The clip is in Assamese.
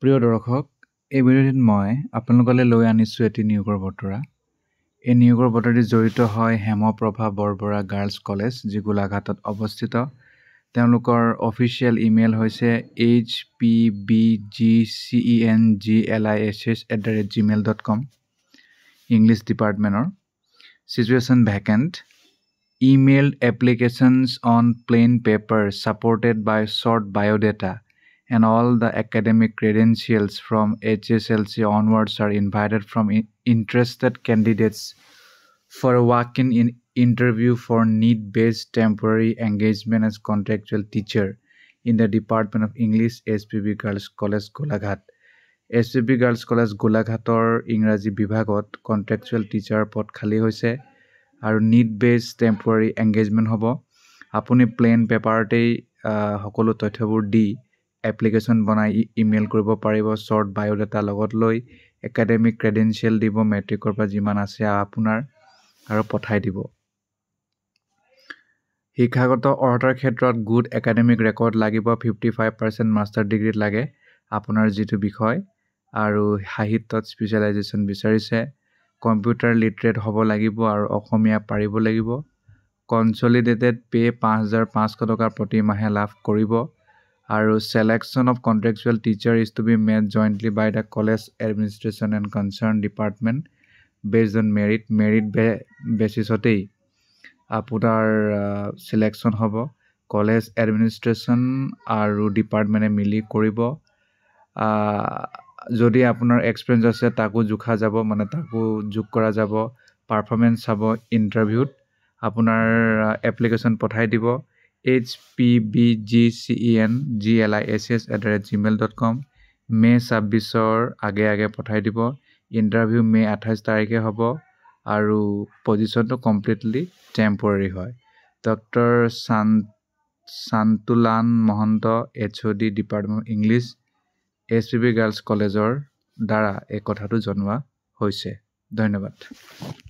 প্ৰিয় দৰ্শক, এই ভিডিঅ'টিত মই আপোনালোকলৈ লৈ আনিছোঁ এটি নিয়োগৰ বতৰা। এই নিয়োগৰ বতৰাটি জড়িত হয় হেমপ্ৰভা বৰবৰা গাৰ্লছ কলেজ, যি গোলাঘাটত অৱস্থিত। তেওঁলোকৰ অফিচিয়েল ইমেইল হৈছে hpbgcenglis@gmail.com, ইংলিছ ডিপাৰ্টমেণ্টৰ। Situation vacant. Emailed applications on plain paper supported by short biodata and all the academic credentials from HSLC onwards are invited from interested candidates for a walk-in interview for need-based temporary engagement as contractual teacher in the Department of English, SPB Girls College, Golaghat. SPB Girls College, Golaghator ইংৰাজী বিভাগত contractual teacher পদ খালী হৈছে আৰু নিড বেছ টেম্পৰাৰী এংগেজমেণ্ট হ'ব। আপুনি প্লেন পেপাৰতেই সকলো তথ্যবোৰ দি এপ্লিকেশ্যন বনাই ইমেইল কৰিব পাৰিব। শ্বৰ্ট বায়'ডাটা লগত লৈ একাডেমিক ক্ৰেডেঞ্চিয়েল দিব, মেট্ৰিকৰ পৰা যিমান আছে আপোনাৰ, আৰু পঠাই দিব। শিক্ষাগত অৰ্হতাৰ ক্ষেত্ৰত গুড একাডেমিক ৰেকৰ্ড লাগিব, 55% মাষ্টাৰ ডিগ্ৰীত লাগে আপোনাৰ যিটো বিষয়, আৰু সাহিত্যত স্পেচিয়েলাইজেশ্যন বিচাৰিছে। কম্পিউটাৰ লিটাৰেট হ'ব লাগিব আৰু অসমীয়া পাৰিব লাগিব। কনচলিডেটেড পে 5,500 টকা প্ৰতি মাহে লাভ কৰিব। আৰু selection of contractual teacher is to be made jointly by the college administration and concern department based on merit বেচিছতেই আপোনাৰ ছিলেকশ্যন হ'ব। কলেজ এডমিনিষ্ট্ৰেশ্যন আৰু ডিপাৰ্টমেণ্টে মিলি কৰিব। যদি আপোনাৰ এক্সপিৰিয়েঞ্চ আছে তাকো জোখা যাব, তাকো যোগ কৰা যাব। পাৰফৰ্মেঞ্চ চাব ইণ্টাৰভিউত। আপোনাৰ এপ্লিকেশ্যন পঠাই দিব hpbgcenglis@gmail.com। মে' 26 আগে পঠাই দিব। ইণ্টাৰভিউ মে' 28 তাৰিখে হ'ব আৰু পজিশ্যনটো কমপ্লিটলি টেম্পৰাৰী হয়। Doctor Shantulan Mahanta, HOD department of English, SPB girls কলেজৰ দ্বাৰা এই কথাটো জনোৱা হৈছে। ধন্যবাদ।